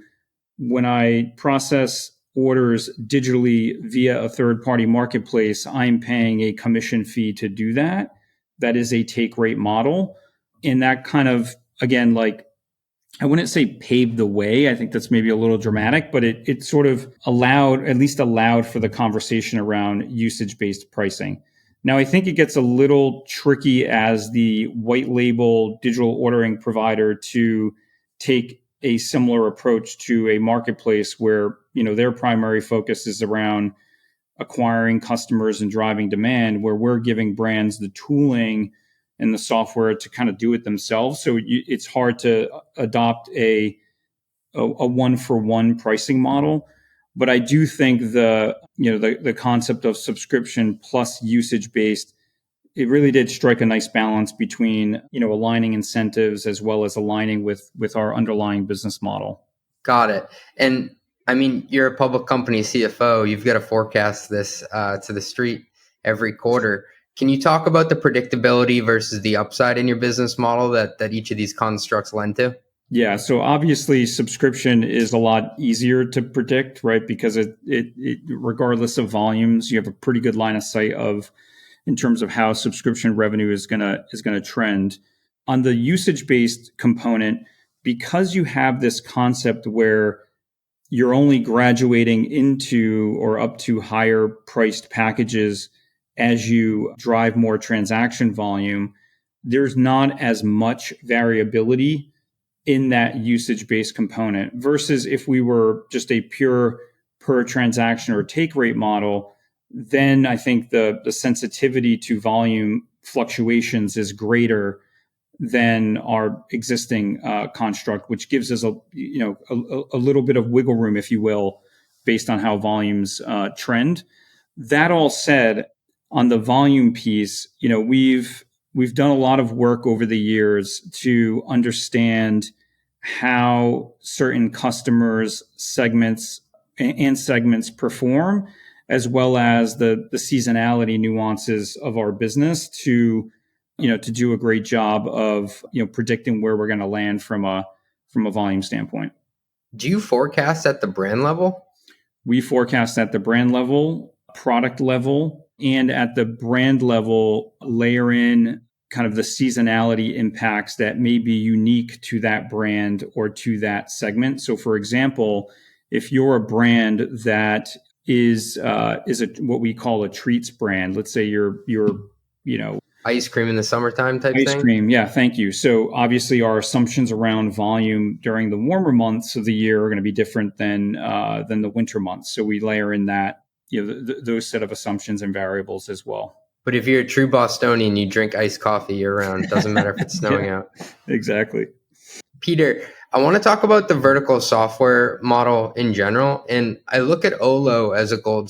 when I process orders digitally via a third-party marketplace, I'm paying a commission fee to do that. That is a take rate model. And that kind of, again, I wouldn't say paved the way. I think that's maybe a little dramatic, but it sort of allowed for the conversation around usage-based pricing. Now, I think it gets a little tricky as the white label digital ordering provider to take a similar approach to a marketplace where, their primary focus is around acquiring customers and driving demand, where we're giving brands the tooling and the software to kind of do it themselves. So it's hard to adopt a one-for-one pricing model. But I do think the concept of subscription plus usage-based, it really did strike a nice balance between, aligning incentives as well as aligning with our underlying business model. Got it. And I mean, you're a public company CFO. You've got to forecast this to the street every quarter. Can you talk about the predictability versus the upside in your business model that each of these constructs lend to? Yeah. So obviously subscription is a lot easier to predict, right? Because it regardless of volumes, you have a pretty good line of sight in terms of how subscription revenue is going to trend. On the usage-based component, because you have this concept where you're only graduating into or up to higher priced packages as you drive more transaction volume, there's not as much variability in that usage-based component versus if we were just a pure per transaction or take rate model, then I think the sensitivity to volume fluctuations is greater than our existing construct, which gives us a little bit of wiggle room, if you will, based on how volumes trend. That all said, on the volume piece, we've done a lot of work over the years to understand how certain customers segments perform, as well as the seasonality nuances of our business to do a great job of predicting where we're going to land from a volume standpoint. Do you forecast at the brand level? We forecast at the brand level, product level, and at the brand level, layer in kind of the seasonality impacts that may be unique to that brand or to that segment. So, for example, if you're a brand that is what we call a treats brand, let's say you're ice cream in the summertime type ice thing? Cream, yeah, thank you. So obviously our assumptions around volume during the warmer months of the year are going to be different than the winter months. So we layer in that, those set of assumptions and variables as well. But if you're a true Bostonian, you drink iced coffee year round. Doesn't matter if it's snowing out. Exactly. Peter, I want to talk about the vertical software model in general. And I look at Olo as the gold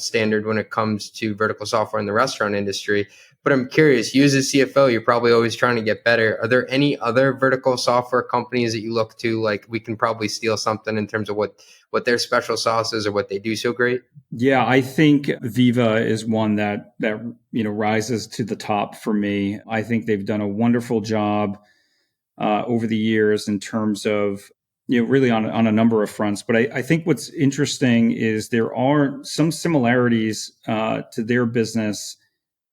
standard when it comes to vertical software in the restaurant industry. But I'm curious, you as a CFO, you're probably always trying to get better. Are there any other vertical software companies that you look to, like we can probably steal something in terms of what their special sauce is or what they do so great? Yeah, I think Veeva is one that rises to the top for me. I think they've done a wonderful job over the years in terms of really on a number of fronts. But I think what's interesting is there are some similarities to their business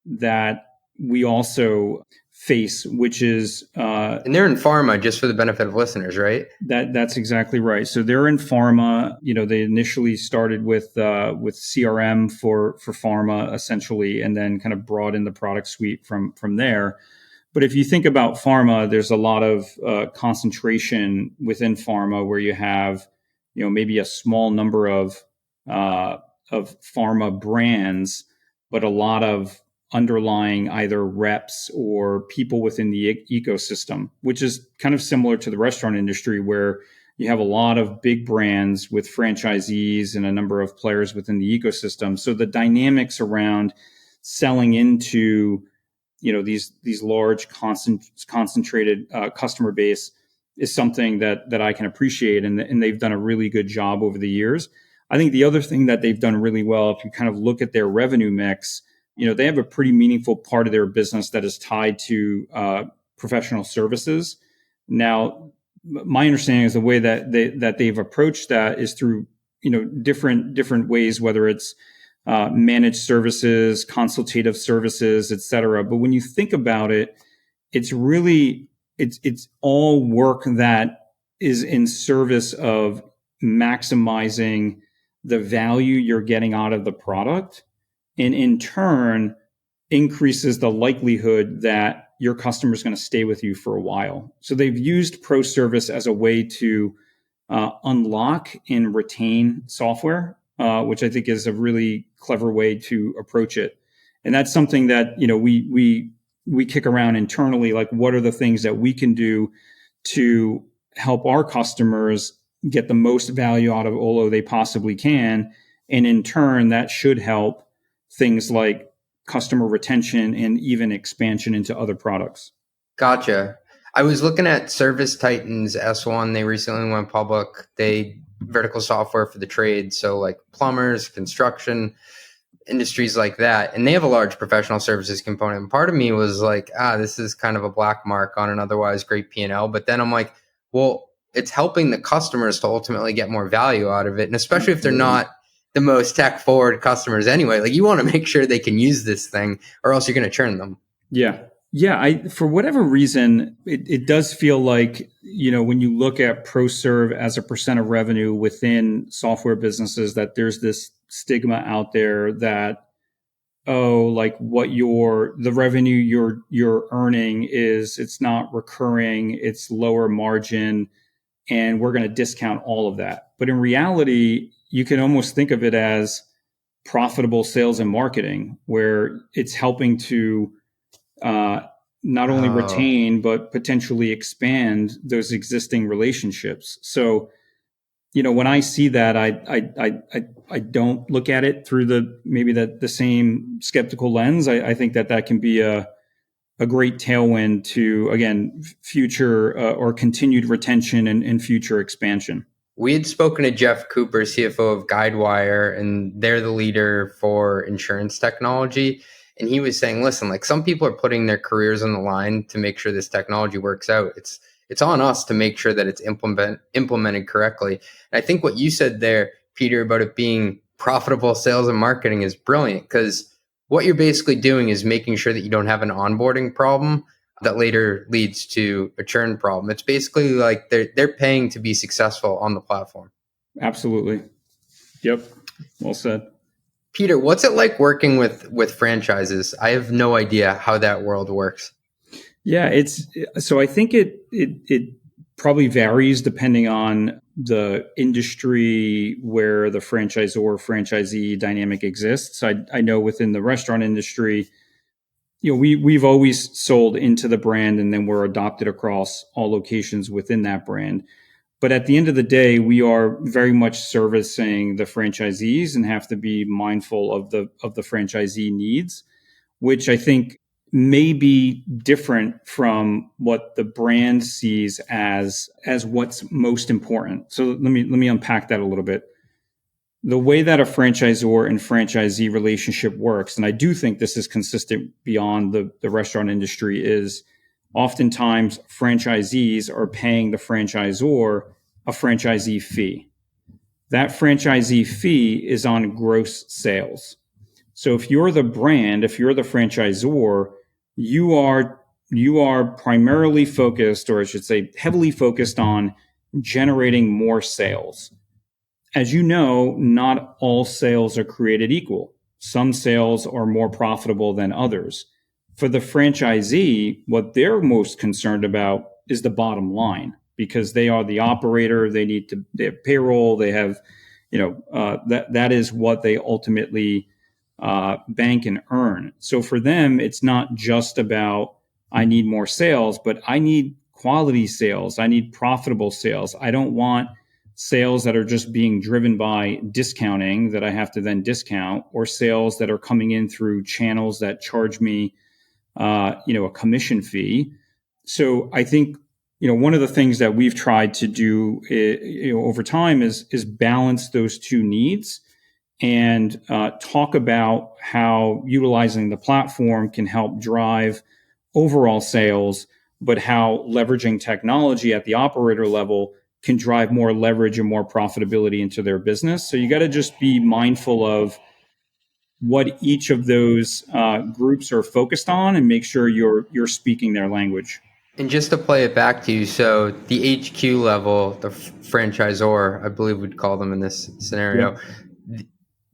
that we also face, which is and they're in pharma, just for the benefit of listeners, right? That's exactly right. So they're in pharma. They initially started with CRM for pharma essentially, and then kind of brought in the product suite from there. But if you think about pharma, there's a lot of concentration within pharma where you have maybe a small number of pharma brands, but a lot of underlying either reps or people within the ecosystem, which is kind of similar to the restaurant industry where you have a lot of big brands with franchisees and a number of players within the ecosystem. So the dynamics around selling into these large concentrated customer base is something that I can appreciate, and they've done a really good job over the years. I think the other thing that they've done really well, if you kind of look at their revenue mix, they have a pretty meaningful part of their business that is tied to professional services. Now, my understanding is the way that they've approached that is through different ways, whether it's managed services, consultative services, et cetera. But when you think about it, it's all work that is in service of maximizing the value you're getting out of the product, and in turn increases the likelihood that your customer is going to stay with you for a while. So they've used pro service as a way to unlock and retain software, which I think is a really clever way to approach it. And that's something that we kick around internally, like what are the things that we can do to help our customers get the most value out of Olo they possibly can. And in turn, that should help things like customer retention and even expansion into other products. Gotcha. I was looking at Service Titan's S1. They recently went public. They vertical software for the trade. So like plumbers, construction, industries like that. And they have a large professional services component. And part of me was like, this is kind of a black mark on an otherwise great P&L. But then I'm like, well, it's helping the customers to ultimately get more value out of it. And especially if they're not the most tech forward customers anyway, like you want to make sure they can use this thing or else you're going to churn them. Yeah. For whatever reason, it does feel like, when you look at ProServe as a percent of revenue within software businesses, that there's this stigma out there that oh, like what the revenue you're earning is, it's not recurring, it's lower margin, and we're going to discount all of that. But in reality, you can almost think of it as profitable sales and marketing, where it's helping to not only retain but potentially expand those existing relationships. So, when I see that, I don't look at it through the same skeptical lens. I think that can be a great tailwind to, again, future or continued retention and future expansion. We had spoken to Jeff Cooper, CFO of Guidewire, and they're the leader for insurance technology. And he was saying, listen, like some people are putting their careers on the line to make sure this technology works out. It's on us to make sure that it's implemented correctly. And I think what you said there, Peter, about it being profitable sales and marketing is brilliant, because what you're basically doing is making sure that you don't have an onboarding problem that later leads to a churn problem. It's basically like they're paying to be successful on the platform. Absolutely. Yep. Well said. Peter, what's it like working with franchises? I have no idea how that world works. Yeah, so I think it probably varies depending on the industry where the franchisor franchisee dynamic exists. I know within the restaurant industry, we've always sold into the brand, and then we're adopted across all locations within that brand. But at the end of the day, we are very much servicing the franchisees and have to be mindful of the franchisee needs, which I think may be different from what the brand sees as what's most important. So let me unpack that a little bit. The way that a franchisor and franchisee relationship works, and I do think this is consistent beyond the restaurant industry, is oftentimes franchisees are paying the franchisor a franchisee fee. That franchisee fee is on gross sales. So if you're the brand, if you're the franchisor, you are primarily focused, or I should say heavily focused, on generating more sales. As you know, not all sales are created equal. Some sales are more profitable than others. For the franchisee, what they're most concerned about is the bottom line, because they are the operator. They have payroll. They have, that is what they ultimately bank and earn. So for them, it's not just about, I need more sales, but I need quality sales. I need profitable sales. I don't want sales that are just being driven by discounting that I have to then discount, or sales that are coming in through channels that charge me, a commission fee. So I think, one of the things that we've tried to do, over time is balance those two needs and talk about how utilizing the platform can help drive overall sales, but how leveraging technology at the operator level can drive more leverage and more profitability into their business. So you got to just be mindful of what each of those groups are focused on, and make sure you're speaking their language. And just to play it back to you, so the HQ level, the franchisor, I believe we'd call them in this scenario,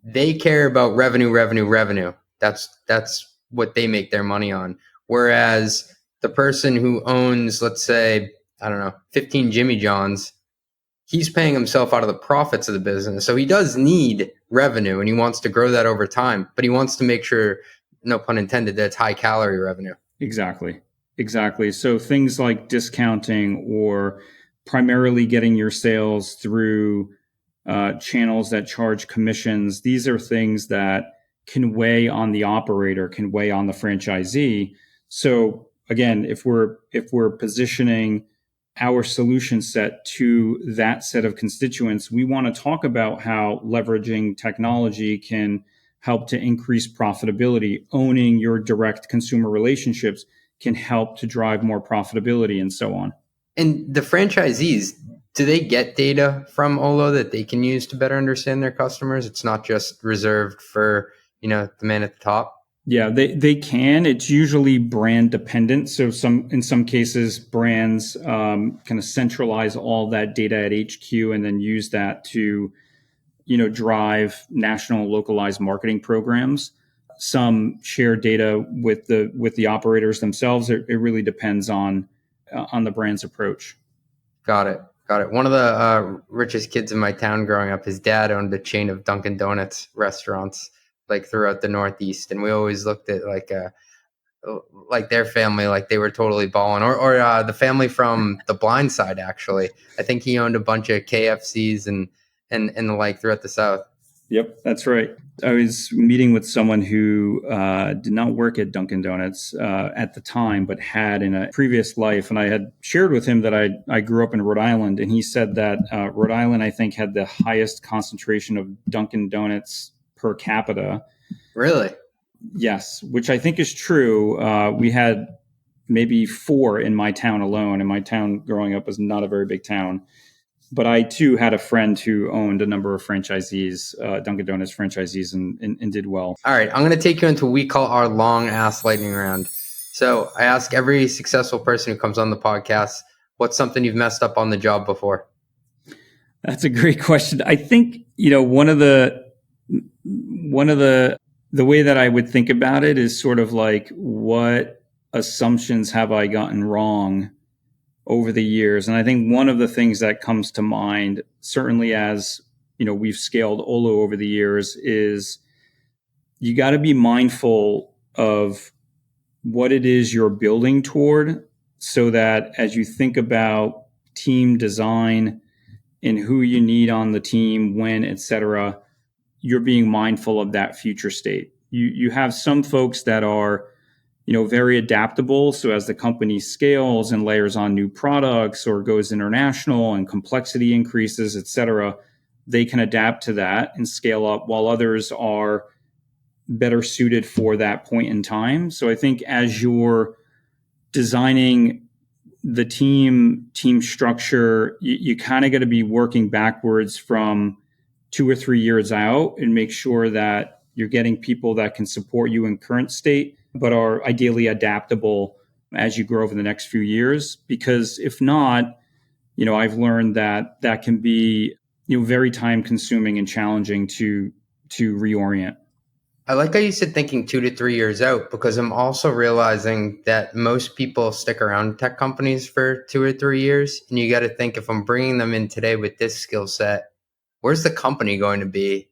they care about revenue. That's what they make their money on. Whereas the person who owns, let's say, 15 Jimmy John's, he's paying himself out of the profits of the business. So he does need revenue, and he wants to grow that over time, but he wants to make sure, no pun intended, that it's high calorie revenue. Exactly. So things like discounting, or primarily getting your sales through channels that charge commissions, these are things that can weigh on the operator, can weigh on the franchisee. So again, if we're positioning our solution set to that set of constituents, we want to talk about how leveraging technology can help to increase profitability. Owning your direct consumer relationships can help to drive more profitability, and so on. And the franchisees, do they get data from Olo that they can use to better understand their customers? It's not just reserved for, the man at the top? Yeah, they can. It's usually brand dependent. So in some cases, brands kind of centralize all that data at HQ and then use that to, drive national localized marketing programs. some shared data with the operators themselves. It really depends on the brand's approach. Got it. One of the richest kids in my town growing up, his dad owned a chain of Dunkin' Donuts restaurants like throughout the Northeast, and we always looked at like their family, like they were totally balling, or the family from The Blind Side. Actually, I think he owned a bunch of KFCs and the like throughout the South. Yep, that's right. I was meeting with someone who did not work at Dunkin' Donuts at the time, but had in a previous life. And I had shared with him that I grew up in Rhode Island. And he said that Rhode Island, I think, had the highest concentration of Dunkin' Donuts per capita. Really? Yes, which I think is true. We had maybe 4 in my town alone. And my town growing up was not a very big town. But I, too, had a friend who owned a number of franchisees, Dunkin' Donuts franchisees, and did well. All right. I'm going to take you into what we call our long-ass lightning round. So I ask every successful person who comes on the podcast, what's something you've messed up on the job before? That's a great question. I think, one of the way that I would think about it is sort of like, what assumptions have I gotten wrong over the years? And I think one of the things that comes to mind, certainly as we've scaled Olo over the years, is you got to be mindful of what it is you're building toward, so that as you think about team design and who you need on the team, when, et cetera, you're being mindful of that future state. You have some folks that are very adaptable. So as the company scales and layers on new products or goes international and complexity increases, et cetera, they can adapt to that and scale up, while others are better suited for that point in time. So I think as you're designing the team structure, you kind of got to be working backwards from 2 or 3 years out and make sure that you're getting people that can support you in current state, but are ideally adaptable as you grow over the next few years. Because if not, I've learned that can be, very time consuming and challenging to reorient. I like how you said thinking 2 to 3 years out, because I'm also realizing that most people stick around tech companies for 2 or 3 years. And you got to think, if I'm bringing them in today with this skill set, where's the company going to be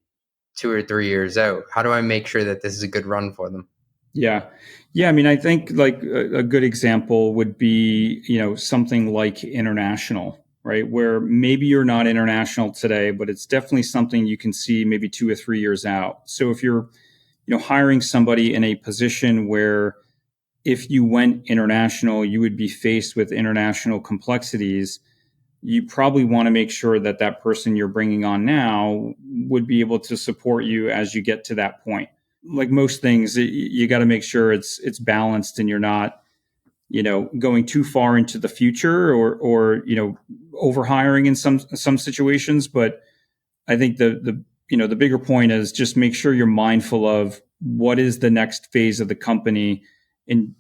2 or 3 years out? How do I make sure that this is a good run for them? Yeah. I mean, I think like a good example would be, something like international, right? Where maybe you're not international today, but it's definitely something you can see maybe 2 or 3 years out. So if you're, hiring somebody in a position where if you went international, you would be faced with international complexities, you probably want to make sure that that person you're bringing on now would be able to support you as you get to that point. Like most things, you got to make sure it's balanced and you're not, going too far into the future or over hiring in some situations. But I think the bigger point is just make sure you're mindful of what is the next phase of the company, and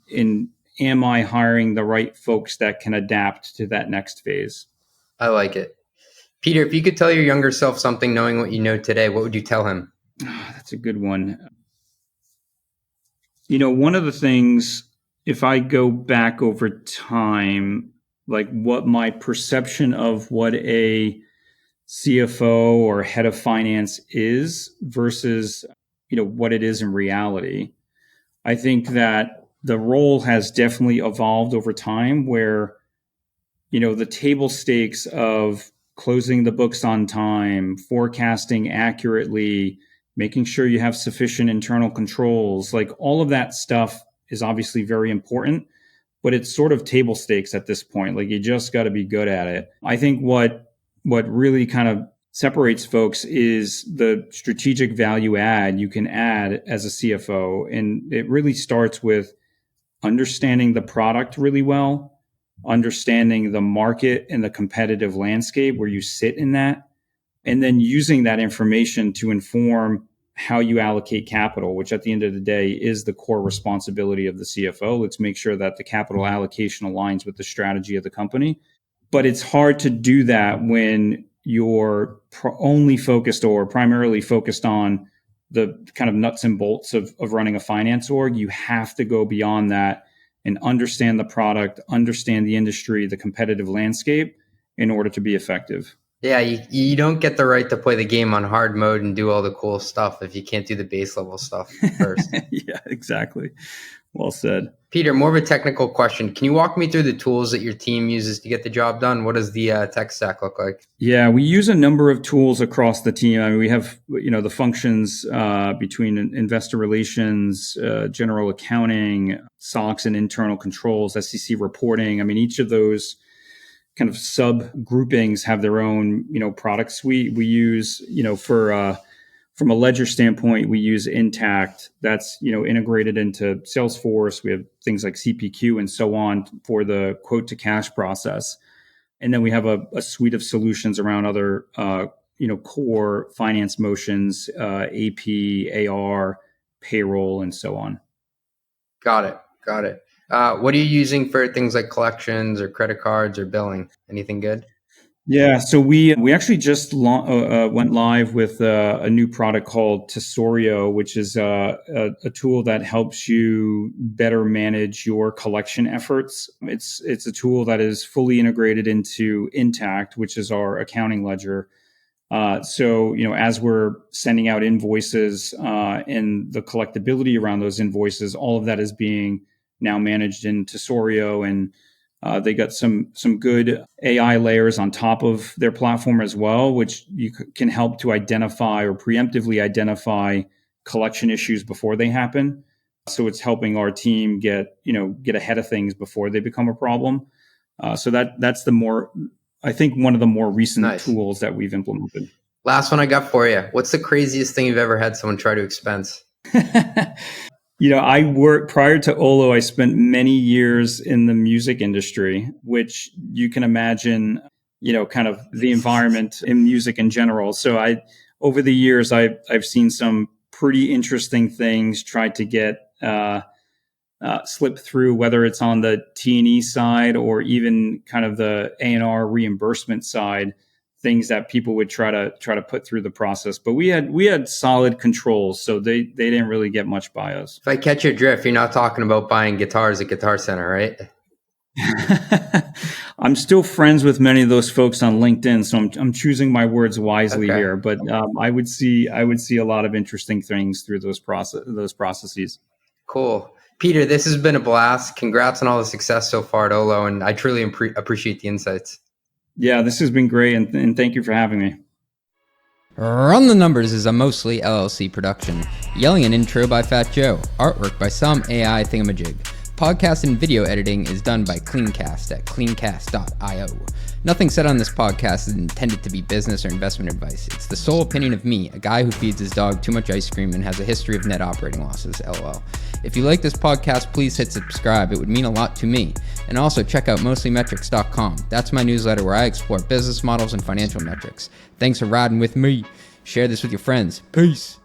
am I hiring the right folks that can adapt to that next phase? I like it. Peter, if you could tell your younger self something knowing what you know today, what would you tell him? That's a good one. One of the things, if I go back over time, like what my perception of what a CFO or head of finance is versus, what it is in reality. I think that the role has definitely evolved over time where, the table stakes of closing the books on time, forecasting accurately, making sure you have sufficient internal controls, like all of that stuff is obviously very important, but it's sort of table stakes at this point. Like you just got to be good at it. I think what really kind of separates folks is the strategic value add you can add as a CFO. And it really starts with understanding the product really well, understanding the market and the competitive landscape where you sit in that, and then using that information to inform how you allocate capital, which at the end of the day is the core responsibility of the CFO. Let's make sure that the capital allocation aligns with the strategy of the company. But it's hard to do that when you're only focused or primarily focused on the kind of nuts and bolts of running a finance org. You have to go beyond that and understand the product, understand the industry, the competitive landscape in order to be effective. Yeah, you don't get the right to play the game on hard mode and do all the cool stuff if you can't do the base level stuff first. Yeah, exactly. Well said. Peter, more of a technical question. Can you walk me through the tools that your team uses to get the job done? What does the tech stack look like? Yeah, we use a number of tools across the team. I mean, we have, the functions between investor relations, general accounting, SOX and internal controls, SEC reporting. I mean, each of those kind of sub groupings have their own, product suite. We use, from a ledger standpoint, we use Intact. That's, integrated into Salesforce. We have things like CPQ and so on for the quote to cash process. And then we have a suite of solutions around other, core finance motions, AP, AR, payroll, and so on. Got it. What are you using for things like collections or credit cards or billing? Anything good? Yeah, so we actually just went live with a new product called Tesorio, which is a tool that helps you better manage your collection efforts. It's a tool that is fully integrated into Intact, which is our accounting ledger. So as we're sending out invoices and the collectability around those invoices, all of that is being now managed in Tesorio, and they got some good AI layers on top of their platform as well, which you can help to identify or preemptively identify collection issues before they happen. So it's helping our team get ahead of things before they become a problem. So that's I think one of the more recent tools that we've implemented. Last one I got for you. What's the craziest thing you've ever had someone try to expense? I worked prior to Olo. I spent many years in the music industry, which you can imagine, kind of the environment in music in general. So over the years, I've seen some pretty interesting things tried to get slip through, whether it's on the T&E side or even kind of the A&R reimbursement side. Things that people would try to put through the process, but we had solid controls, so they didn't really get much by us. If I catch your drift, you're not talking about buying guitars at Guitar Center, right? I'm still friends with many of those folks on LinkedIn, so I'm choosing my words wisely here. But I would see a lot of interesting things through those processes. Cool, Peter. This has been a blast. Congrats on all the success so far at Olo, and I truly appreciate the insights. Yeah, this has been great, and thank you for having me. Run the Numbers is a mostly LLC production. Yelling an intro by Fat Joe. Artwork by some AI thingamajig. Podcast and video editing is done by Cleancast at cleancast.io. Nothing said on this podcast is intended to be business or investment advice. It's the sole opinion of me, a guy who feeds his dog too much ice cream and has a history of net operating losses, LOL. If you like this podcast, please hit subscribe. It would mean a lot to me. And also check out mostlymetrics.com. That's my newsletter where I explore business models and financial metrics. Thanks for riding with me. Share this with your friends. Peace.